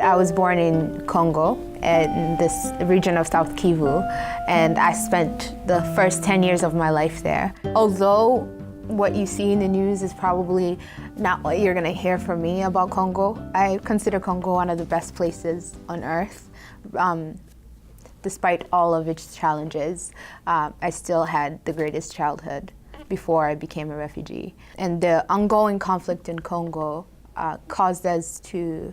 I was born in Congo, in this region of South Kivu, and I spent the first 10 years of my life there. Although what you see in the news is probably not what you're gonna hear from me about Congo, I consider Congo one of the best places on earth. Despite all of its challenges, I still had the greatest childhood before I became a refugee. And the ongoing conflict in Congo caused us to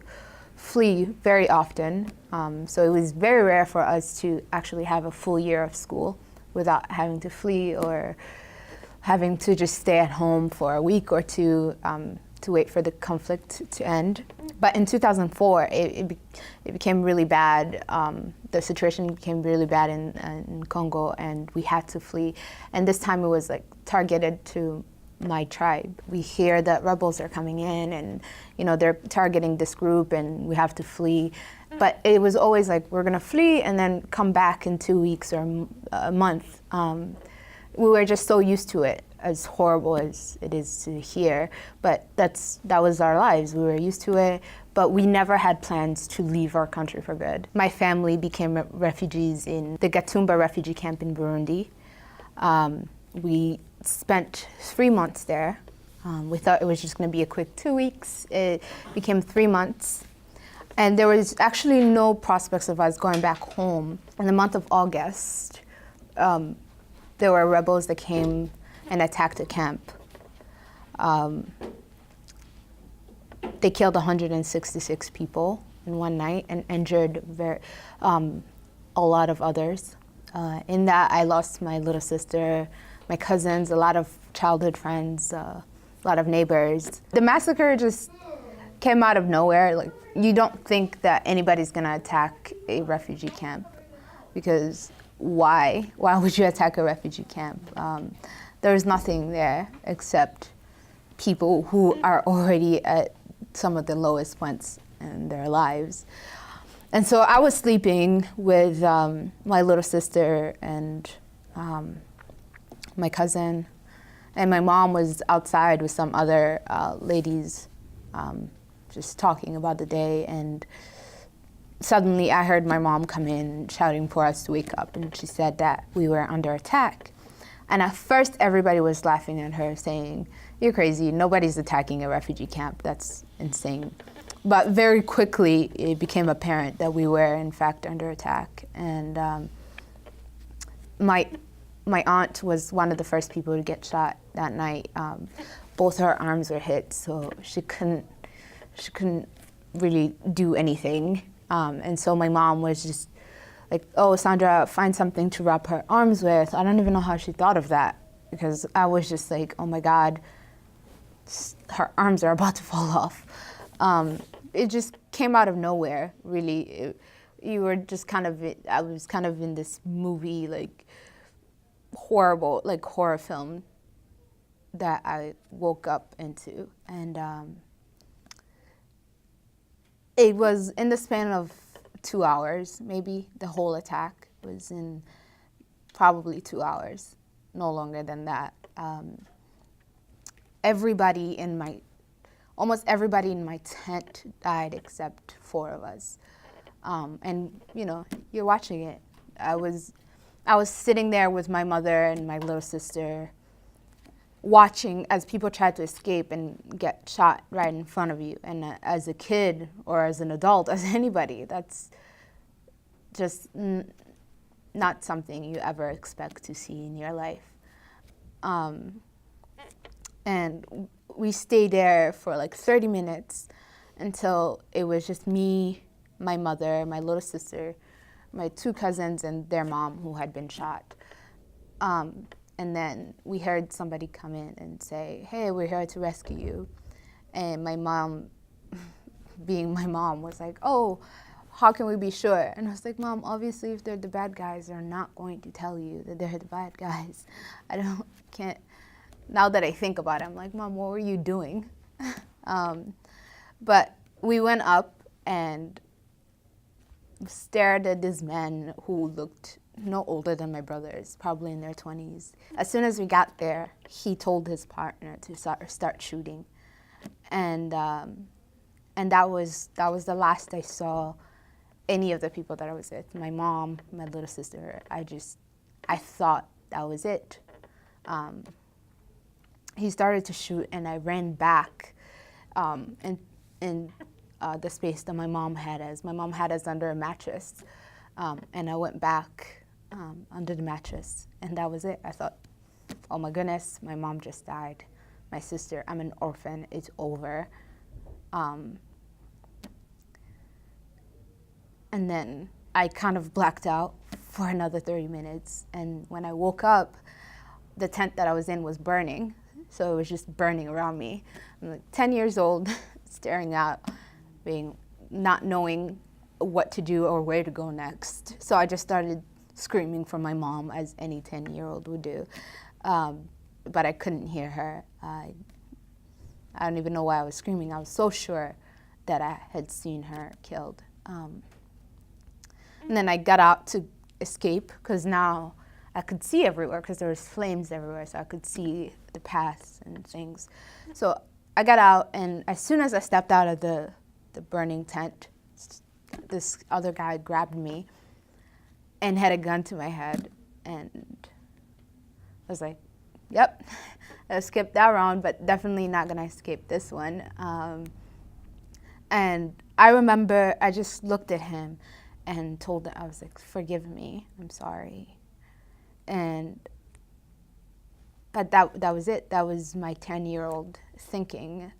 flee very often. So it was very rare for us to actually have a full year of school without having to flee or having to just stay at home for a week or two to wait for the conflict to end. But in 2004, it became really bad. The situation became really bad in Congo, and we had to flee. And this time it was like targeted to my tribe. We hear that rebels are coming in, and they're targeting this group, and we have to flee. But it was always like, we're gonna flee and then come back in 2 weeks or a month. We were just so used to it, as horrible as it is to hear, but that was our lives. We were used to it, but we never had plans to leave our country for good. My family became refugees in the Gatumba refugee camp in Burundi. We spent 3 months there. We thought it was just gonna be a quick 2 weeks. It became 3 months. And there was actually no prospects of us going back home. In the month of August, there were rebels that came and attacked the camp. They killed 166 people in one night and injured a lot of others. In that, I lost my little sister, my cousins, a lot of childhood friends, a lot of neighbors. The massacre just came out of nowhere. Like, you don't think that anybody's gonna attack a refugee camp, because why? Why would you attack a refugee camp? There's nothing there except people who are already at some of the lowest points in their lives. And so I was sleeping with my little sister and my cousin, and my mom was outside with some other ladies just talking about the day, and suddenly I heard my mom come in shouting for us to wake up, and she said that we were under attack. And at first everybody was laughing at her, saying, "You're crazy, nobody's attacking a refugee camp, that's insane." But very quickly it became apparent that we were in fact under attack. And my aunt was one of the first people to get shot that night. Both her arms were hit, so she couldn't really do anything. And so my mom was just like, "Oh, Sandra, find something to wrap her arms with." I don't even know how she thought of that, because I was just like, oh my God, her arms are about to fall off. It just came out of nowhere, really. You were just I was kind of in this movie, like horrible, like horror film that I woke up into. And it was in the span of 2 hours, maybe. The whole attack was in probably 2 hours, no longer than that. Almost everybody in my tent died except 4 of us. And you're watching it. I was sitting there with my mother and my little sister, watching as people tried to escape and get shot right in front of you. And as a kid or as an adult, as anybody, that's just not something you ever expect to see in your life. And we stayed there for like 30 minutes until it was just me, my mother, my little sister, my 2 cousins, and their mom who had been shot. And then we heard somebody come in and say, "Hey, we're here to rescue you." And my mom, being my mom, was like, "Oh, how can we be sure?" And I was like, "Mom, obviously if they're the bad guys, they're not going to tell you that they're the bad guys." Can't, now that I think about it, I'm like, "Mom, what were you doing?" But we went up and stared at this man who looked no older than my brothers, probably in their 20s. As soon as we got there, he told his partner to start shooting. And And that was the last I saw any of the people that I was with. My mom, my little sister. I thought that was it. He started to shoot, and I ran back in the space that my mom had us. My mom had us under a mattress, and I went back under the mattress, and that was it. I thought, oh my goodness, my mom just died. My sister, I'm an orphan, it's over. And then I kind of blacked out for another 30 minutes. And when I woke up, the tent that I was in was burning. So it was just burning around me. I'm like 10 years old, staring out, not knowing what to do or where to go next. So I just started screaming for my mom, as any 10-year-old would do. But I couldn't hear her. I don't even know why I was screaming. I was so sure that I had seen her killed. And then I got out to escape, because now I could see everywhere, because there was flames everywhere, so I could see the paths and things. So I got out, and as soon as I stepped out of the burning tent, this other guy grabbed me and had a gun to my head, and I was like, yep, I escaped that round, but definitely not gonna escape this one. And I remember I just looked at him and told him, I was like, forgive me, I'm sorry. But that was it. That was my 10-year-old thinking.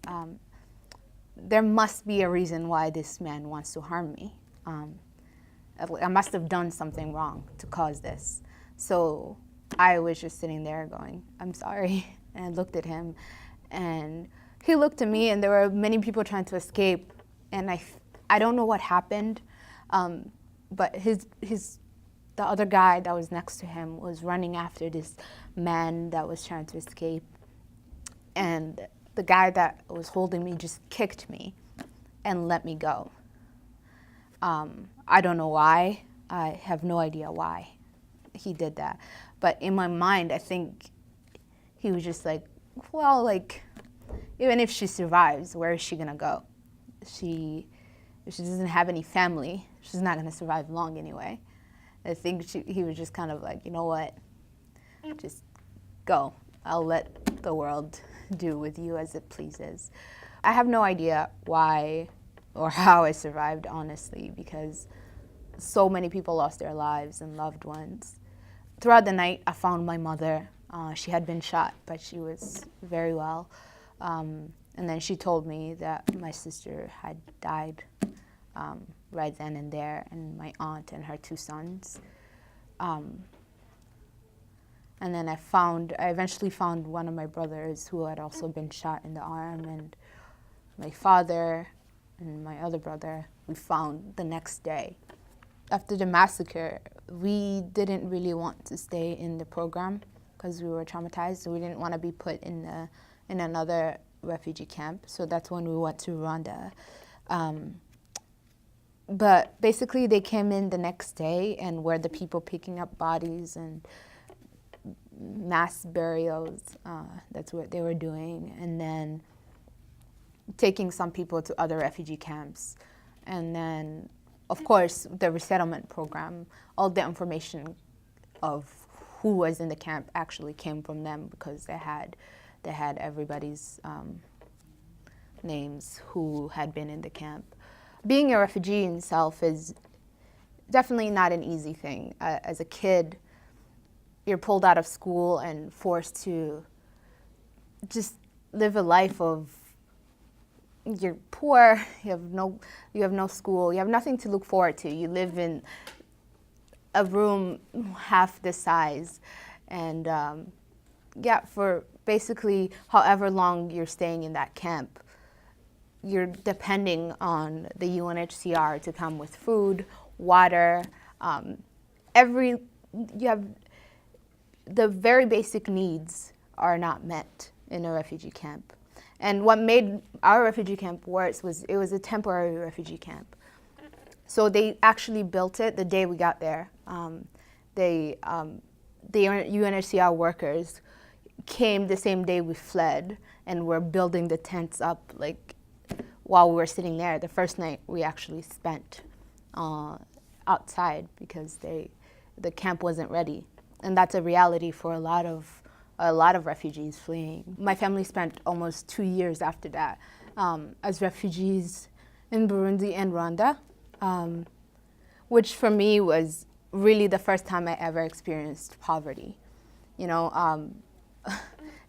There must be a reason why this man wants to harm me. I must have done something wrong to cause this. So I was just sitting there going, I'm sorry. And I looked at him, and he looked at me, and there were many people trying to escape. And I don't know what happened, but the other guy that was next to him was running after this man that was trying to escape. And the guy that was holding me just kicked me and let me go. I don't know why. I have no idea why he did that. But in my mind, I think he was just like, well, like, even if she survives, where is she gonna go? If she doesn't have any family, she's not gonna survive long anyway. I think he was just kind of like, you know what, just go. I'll let the world do with you as it pleases. I have no idea why or how I survived, honestly, because so many people lost their lives and loved ones. Throughout the night, I found my mother. She had been shot, but she was very well. And then she told me that my sister had died right then and there, and my aunt and her 2 sons. And then I eventually found one of my brothers who had also been shot in the arm, and my father and my other brother we found the next day. After the massacre, we didn't really want to stay in the program because we were traumatized, so we didn't want to be put in another refugee camp. So that's when we went to Rwanda. But basically, they came in the next day and were the people picking up bodies and mass burials. That's what they were doing. And then taking some people to other refugee camps. And then, of course, the resettlement program, all the information of who was in the camp actually came from them, because they had everybody's names who had been in the camp. Being a refugee in itself is definitely not an easy thing. As a kid, you're pulled out of school and forced to just live a life of, you're poor, you have no school, you have nothing to look forward to. You live in a room half the size, and for basically however long you're staying in that camp, you're depending on the UNHCR to come with food, water, the very basic needs are not met in a refugee camp. And what made our refugee camp worse was it was a temporary refugee camp. So they actually built it the day we got there. The UNHCR workers came the same day we fled and were building the tents up like while we were sitting there, the first night we actually spent outside because the camp wasn't ready. And that's a reality for a lot of refugees fleeing. My family spent almost 2 years after that as refugees in Burundi and Rwanda, which for me was really the first time I ever experienced poverty. You know,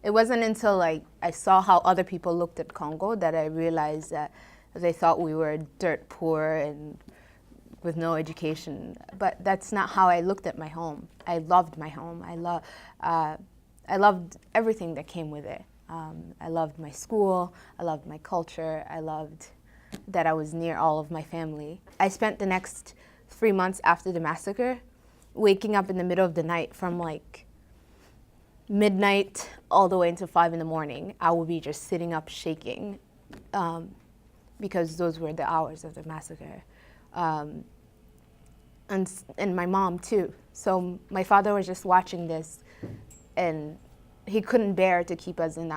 it wasn't until like I saw how other people looked at Congo that I realized that they thought we were dirt poor and with no education. But that's not how I looked at my home. I loved my home. I loved everything that came with it. I loved my school. I loved my culture. I loved that I was near all of my family. I spent the next 3 months after the massacre waking up in the middle of the night from like midnight all the way until 5 in the morning. I would be just sitting up shaking because those were the hours of the massacre. And my mom too. So my father was just watching this, and he couldn't bear to keep us in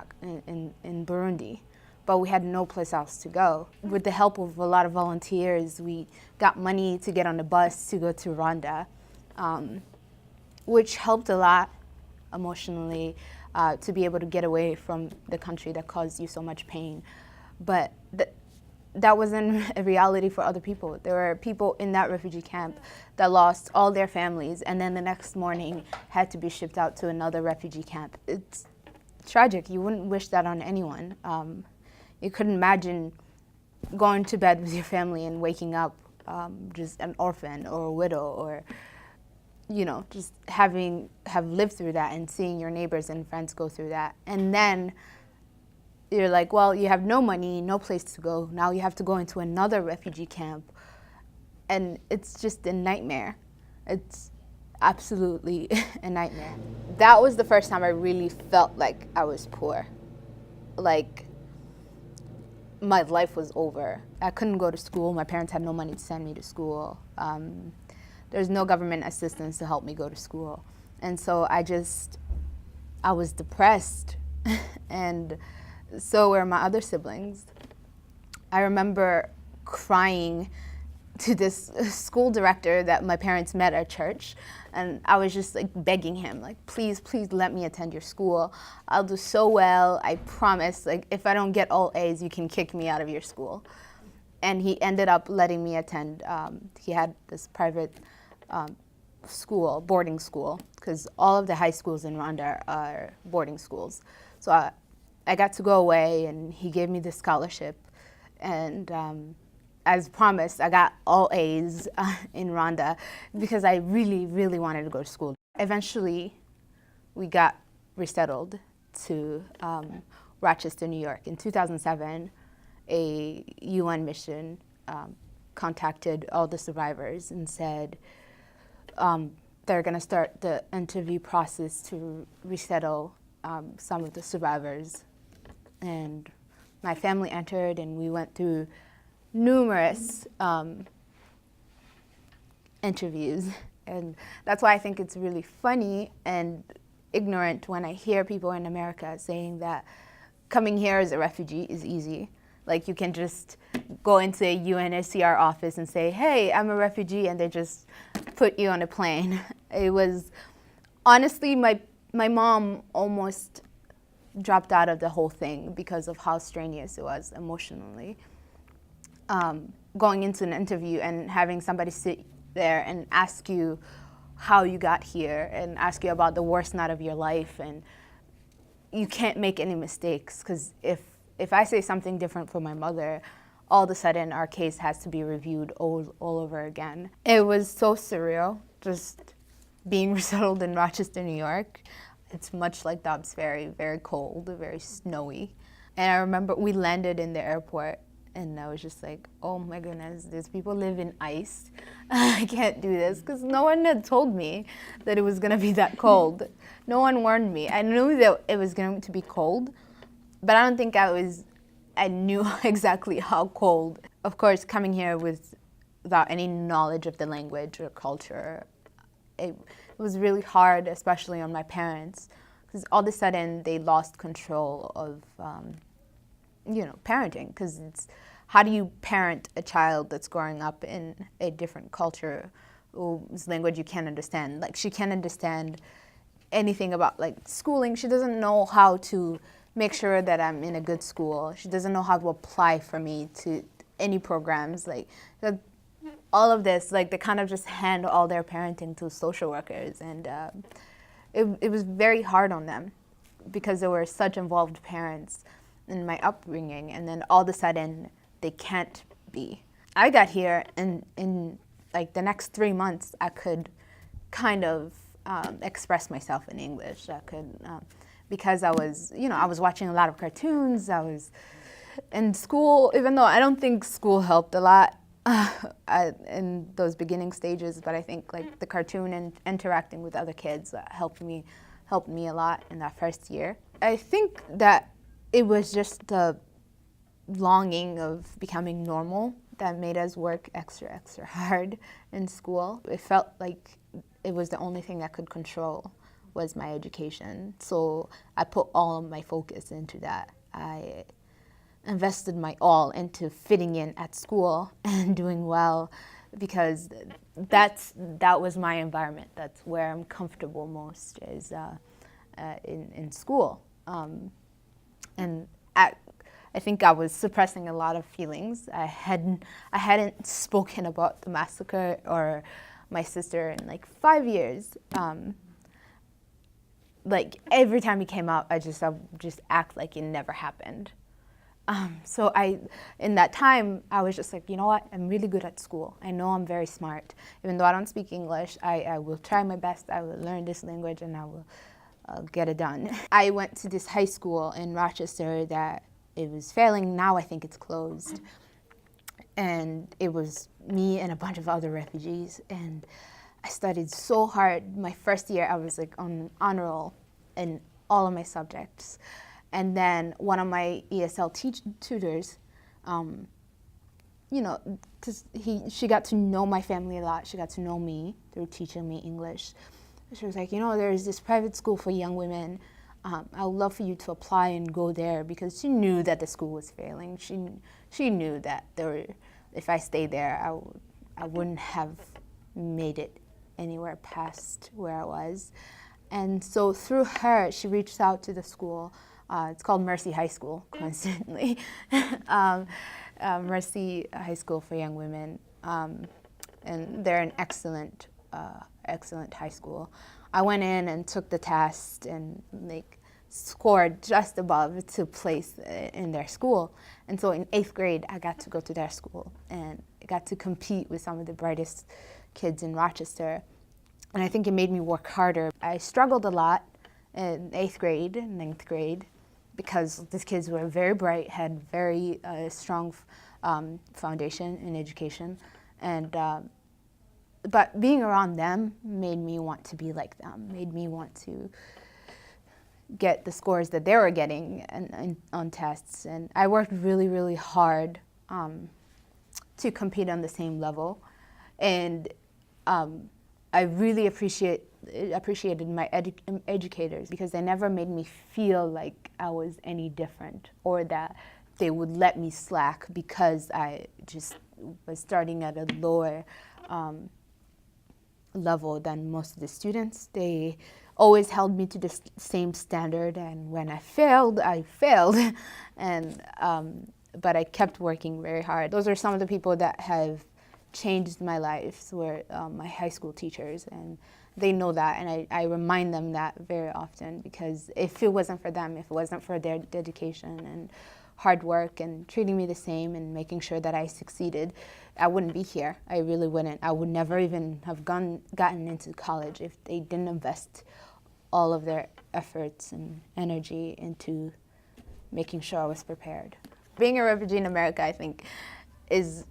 Burundi, but we had no place else to go. With the help of a lot of volunteers, we got money to get on the bus to go to Rwanda, which helped a lot emotionally to be able to get away from the country that caused you so much pain. But that wasn't a reality for other people. There were people in that refugee camp that lost all their families and then the next morning had to be shipped out to another refugee camp. It's tragic. You wouldn't wish that on anyone. You couldn't imagine going to bed with your family and waking up just an orphan or a widow, or you know, just have lived through that and seeing your neighbors and friends go through that. And then you're like, well, you have no money, no place to go. Now you have to go into another refugee camp. And it's just a nightmare. It's absolutely a nightmare. That was the first time I really felt like I was poor. Like my life was over. I couldn't go to school. My parents had no money to send me to school. There's no government assistance to help me go to school. And so I was depressed. And so were my other siblings. I remember crying to this school director that my parents met at church, and I was just like begging him, like, please, please let me attend your school. I'll do so well, I promise. Like, if I don't get all A's, you can kick me out of your school. And he ended up letting me attend. He had this private school, boarding school, because all of the high schools in Rwanda are boarding schools. So I got to go away, and he gave me this scholarship. And as promised, I got all A's in Rwanda because I really, really wanted to go to school. Eventually, we got resettled to Rochester, New York. In 2007, a UN mission contacted all the survivors and said they're going to start the interview process to resettle some of the survivors. And my family entered, and we went through numerous interviews. And that's why I think it's really funny and ignorant when I hear people in America saying that coming here as a refugee is easy. Like, you can just go into a UNHCR office and say, hey, I'm a refugee, and they just put you on a plane. It was, honestly, my mom almost dropped out of the whole thing because of how strenuous it was emotionally. Going into an interview and having somebody sit there and ask you how you got here and ask you about the worst night of your life, and you can't make any mistakes, because if I say something different from my mother, all of a sudden our case has to be reviewed all over again. It was so surreal, just being resettled in Rochester, New York. It's much like Dobbs Ferry, very cold, very snowy. And I remember we landed in the airport, and I was just like, oh my goodness, these people live in ice. I can't do this, because no one had told me that it was gonna be that cold. No one warned me. I knew that it was going to be cold, but I don't think I knew exactly how cold. Of course, coming here without any knowledge of the language or culture, it was really hard, especially on my parents, because all of a sudden they lost control of, parenting, because it's how do you parent a child that's growing up in a different culture whose language you can't understand? Like, she can't understand anything about like schooling. She doesn't know how to make sure that I'm in a good school. She doesn't know how to apply for me to any programs. Like, all of this, like, they kind of just hand all their parenting to social workers, and it was very hard on them because there were such involved parents in my upbringing, and then all of a sudden they can't be. I got here, and in like the next 3 months, I could kind of express myself in English. I could, because I was, I was watching a lot of cartoons. I was in school, even though I don't think school helped a lot in those beginning stages, but I think like the cartoon and interacting with other kids helped me a lot in that first year. I think that it was just the longing of becoming normal that made us work extra hard in school. It felt like it was the only thing I could control was my education. So I put all of my focus into that. I invested my all into fitting in at school and doing well, because that was my environment. That's where I'm comfortable most, is in school. And I think I was suppressing a lot of feelings. I hadn't spoken about the massacre or my sister in like 5 years. Like, every time it came out, I would just act like it never happened. So in that time, I was just like, you know what? I'm really good at school. I know I'm very smart. Even though I don't speak English, I will try my best. I will learn this language, and I will get it done. I went to this high school in Rochester that it was failing. Now I think it's closed. And it was me and a bunch of other refugees. And I studied so hard. My first year, I was like on honor roll in all of my subjects. And then one of my ESL tutors, because she got to know my family a lot. She got to know me through teaching me English. She was like, there's this private school for young women. I would love for you to apply and go there, because she knew that the school was failing. She knew that if I stayed there, I wouldn't have made it anywhere past where I was. And so through her, she reached out to the school. It's called Mercy High School, coincidentally. Mercy High School for Young Women. And they're an excellent high school. I went in and took the test and scored just above to place in their school. And so in 8th grade, I got to go to their school, and I got to compete with some of the brightest kids in Rochester. And I think it made me work harder. I struggled a lot in 8th grade and 9th grade, because these kids were very bright, had very strong foundation in education. And but being around them made me want to be like them, made me want to get the scores that they were getting on tests. And I worked really hard to compete on the same level. And I really appreciated my educators, because they never made me feel like I was any different, or that they would let me slack because I just was starting at a lower level than most of the students. They always held me to the same standard, and when I failed, I failed. And but I kept working very hard. Those are some of the people that have changed my life, were my high school teachers, and they know that, and I remind them that very often, because if it wasn't for them, if it wasn't for their dedication and hard work and treating me the same and making sure that I succeeded, I wouldn't be here. I really wouldn't. I would never even have gotten into college if they didn't invest all of their efforts and energy into making sure I was prepared. Being a refugee in America, I think, is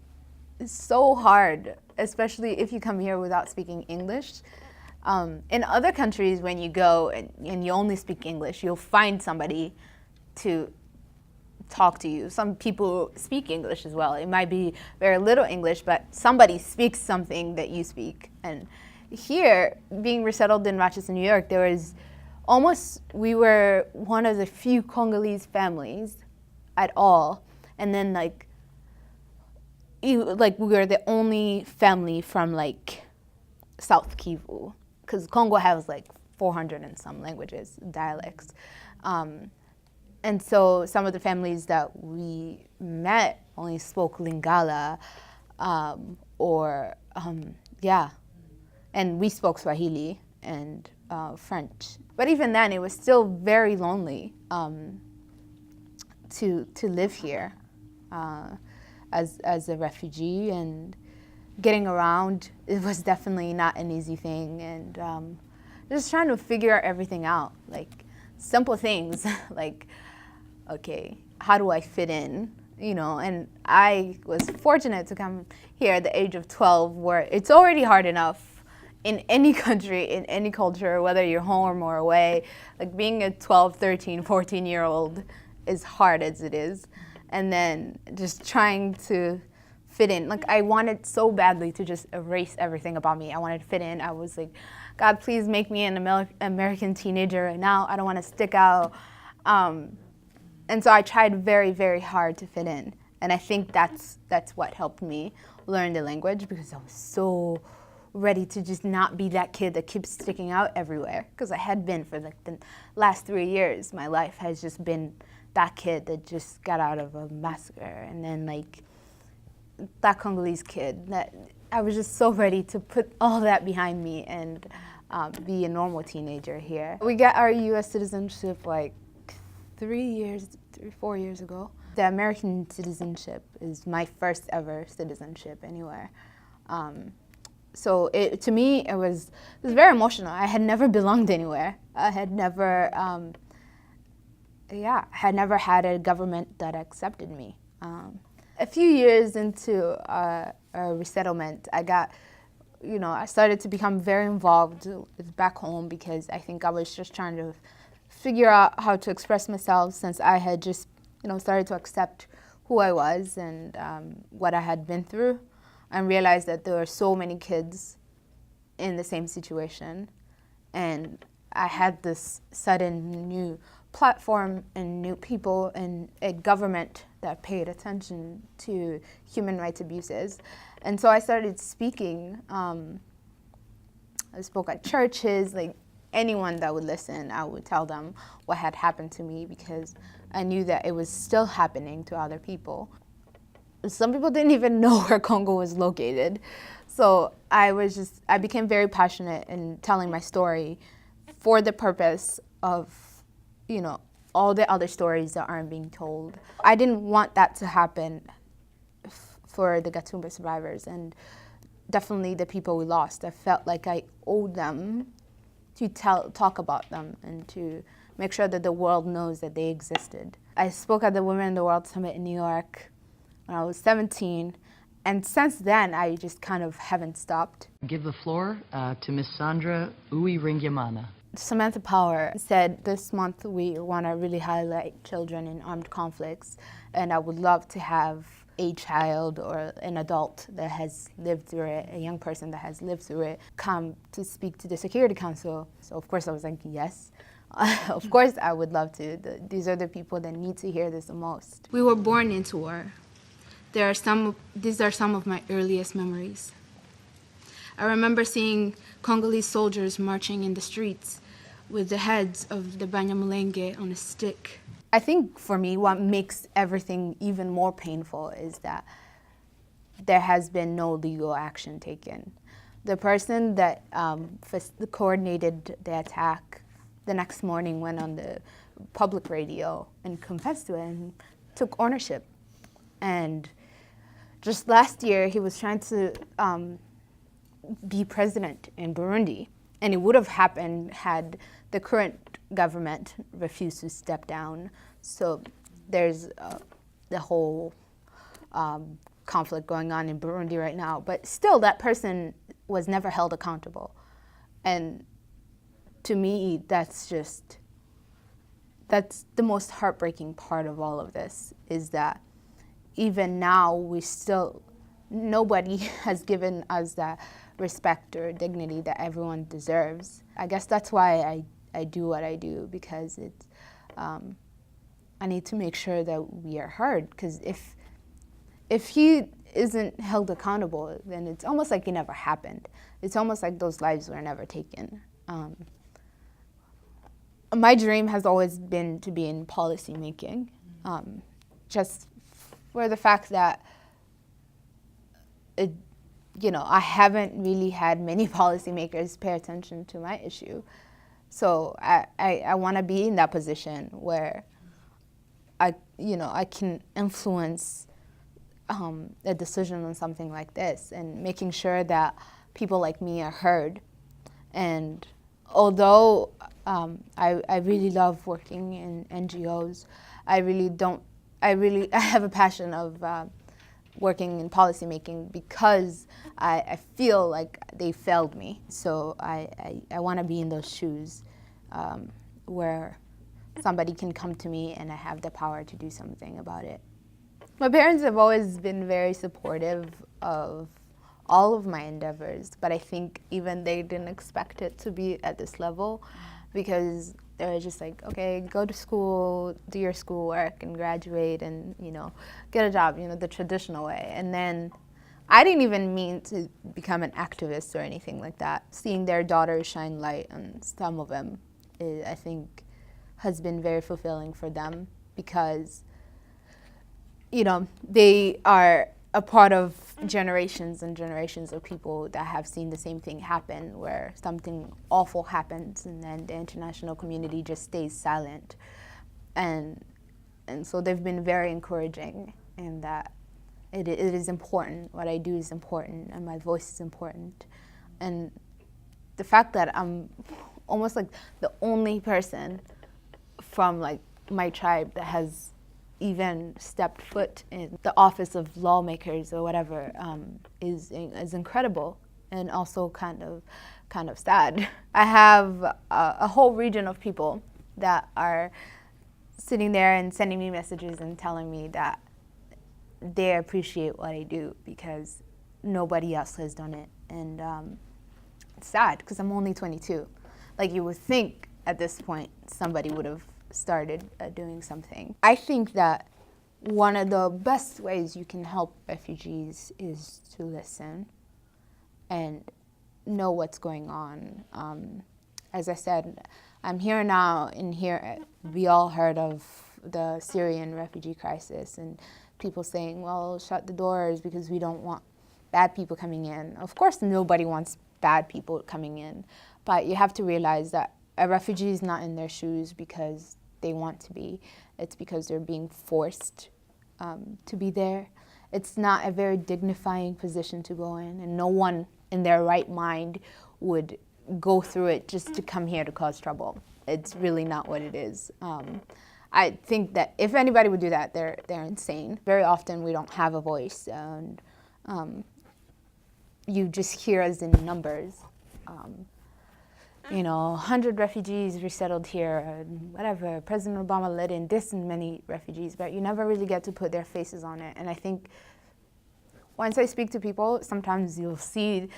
so hard, especially if you come here without speaking English. In other countries, when you go and you only speak English, you'll find somebody to talk to you. Some people speak English as well. It might be very little English, but somebody speaks something that you speak. And here, being resettled in Rochester, New York, we were one of the few Congolese families at all. And then like we were the only family from like South Kivu, because Congo has like 400 and some languages, dialects. And so some of the families that we met only spoke Lingala, and we spoke Swahili and French. But even then, it was still very lonely to live here as a refugee, and getting around, it was definitely not an easy thing, and just trying to figure everything out, like simple things, like, okay, how do I fit in, you know? And I was fortunate to come here at the age of 12, where it's already hard enough in any country, in any culture, whether you're home or away. Like being a 12, 13, 14-year-old is hard as it is. And then just trying to fit in. Like I wanted so badly to just erase everything about me. I wanted to fit in. I was like, God, please make me an American teenager right now. I don't want to stick out. And so I tried very, very hard to fit in. And I think that's what helped me learn the language, because I was so ready to just not be that kid that keeps sticking out everywhere. Because I had been for like the last 3 years. My life has just been that kid that just got out of a massacre. And then like that Congolese kid, that I was just so ready to put all that behind me and be a normal teenager here. We got our U.S. citizenship like 4 years ago. The American citizenship is my first ever citizenship anywhere. So to me, it was very emotional. I had never belonged anywhere. I had never, had a government that accepted me. A few years into our resettlement, I started to become very involved back home, because I think I was just trying to figure out how to express myself, since I had just, started to accept who I was and what I had been through, and realized that there were so many kids in the same situation. And I had this sudden new platform and new people and a government that paid attention to human rights abuses. And so I started speaking. I spoke at churches, like anyone that would listen, I would tell them what had happened to me, because I knew that it was still happening to other people. Some people didn't even know where Congo was located. So I became very passionate in telling my story for the purpose of, all the other stories that aren't being told. I didn't want that to happen for the Gatumba survivors, and definitely the people we lost. I felt like I owed them to talk about them and to make sure that the world knows that they existed. I spoke at the Women in the World Summit in New York when I was 17, and since then I just kind of haven't stopped. Give the floor to Miss Sandra Uwiringiyimana. Samantha Power said this month we want to really highlight children in armed conflicts, and I would love to have a child or an adult that has lived through it, a young person that has lived through it, come to speak to the Security Council. So of course I was like, yes. Of course I would love to. These are the people that need to hear this the most. We were born into war. These are some of my earliest memories. I remember seeing Congolese soldiers marching in the streets with the heads of the Banyamulenge on a stick. I think for me, what makes everything even more painful is that there has been no legal action taken. The person that coordinated the attack the next morning went on the public radio and confessed to it and took ownership. And just last year, he was trying to be president in Burundi. And it would have happened had the current government refused to step down. So there's the whole conflict going on in Burundi right now. But still, that person was never held accountable. And to me, that's the most heartbreaking part of all of this, is that even now, nobody has given us that respect or dignity that everyone deserves. I guess that's why I do what I do, because I need to make sure that we are heard. Because if isn't held accountable, then it's almost like it never happened. It's almost like those lives were never taken. My dream has always been to be in policy making, just for the fact that I haven't really had many policymakers pay attention to my issue. So I want to be in that position where I can influence a decision on something like this, and making sure that people like me are heard. And although I really love working in NGOs, I have a passion of working in policymaking because I feel like they failed me. So I want to be in those shoes where somebody can come to me and I have the power to do something about it. My parents have always been very supportive of all of my endeavors, but I think even they didn't expect it to be at this level, because they were just like, okay, go to school, do your schoolwork, and graduate, and get a job, the traditional way. And then I didn't even mean to become an activist or anything like that. Seeing their daughters shine light on some of them, I think, has been very fulfilling for them, because they are a part of generations and generations of people that have seen the same thing happen, where something awful happens and then the international community just stays silent. And so they've been very encouraging in that it is important, what I do is important, and my voice is important. And the fact that I'm almost like the only person from like my tribe that has even stepped foot in the office of lawmakers or whatever is incredible, and also kind of sad. I have a whole region of people that are sitting there and sending me messages and telling me that they appreciate what I do because nobody else has done it. And it's sad because I'm only 22. Like, you would think at this point somebody would have started doing something. I think that one of the best ways you can help refugees is to listen and know what's going on. As I said, I'm here now, and here we all heard of the Syrian refugee crisis and people saying, well, shut the doors because we don't want bad people coming in. Of course, nobody wants bad people coming in, but you have to realize that a refugee is not in their shoes because they want to be. It's because they're being forced to be there. It's not a very dignifying position to go in, and no one in their right mind would go through it just to come here to cause trouble. It's really not what it is. I think that if anybody would do that, they're insane. Very often we don't have a voice, and you just hear us in numbers. 100 refugees resettled here, and whatever. President Obama let in this and many refugees, but you never really get to put their faces on it. And I think once I speak to people, sometimes you'll see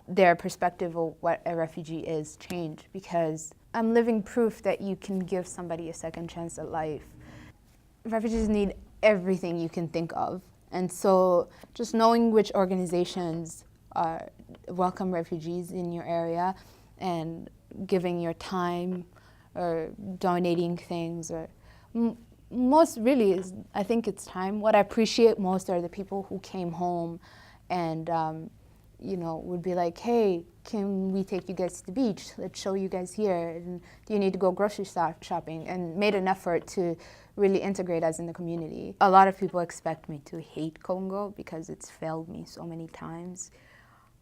their perspective of what a refugee is change, because I'm living proof that you can give somebody a second chance at life. Refugees need everything you can think of. And so just knowing which organizations welcome refugees in your area, and giving your time or donating things, or most really is, I think it's time. What I appreciate most are the people who came home and would be like, hey, can we take you guys to the beach? Let's show you guys here. And do you need to go grocery shopping? And made an effort to really integrate us in the community. A lot of people expect me to hate Congo because it's failed me so many times.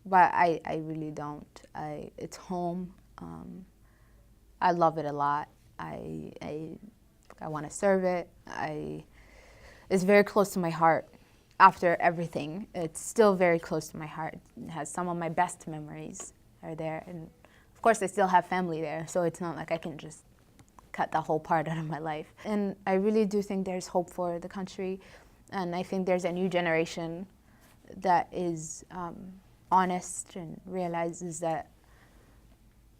But I really don't. It's home. I love it a lot. I want to serve it. It's very close to my heart. After everything, it's still very close to my heart. It has some of my best memories are there. And of course, I still have family there, so it's not like I can just cut the whole part out of my life. And I really do think there's hope for the country. And I think there's a new generation that is honest and realizes that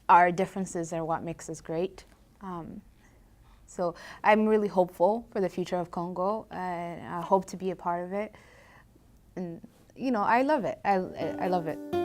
our differences are what makes us great. So I'm really hopeful for the future of Congo, and I hope to be a part of it. And you know, I love it. I love it.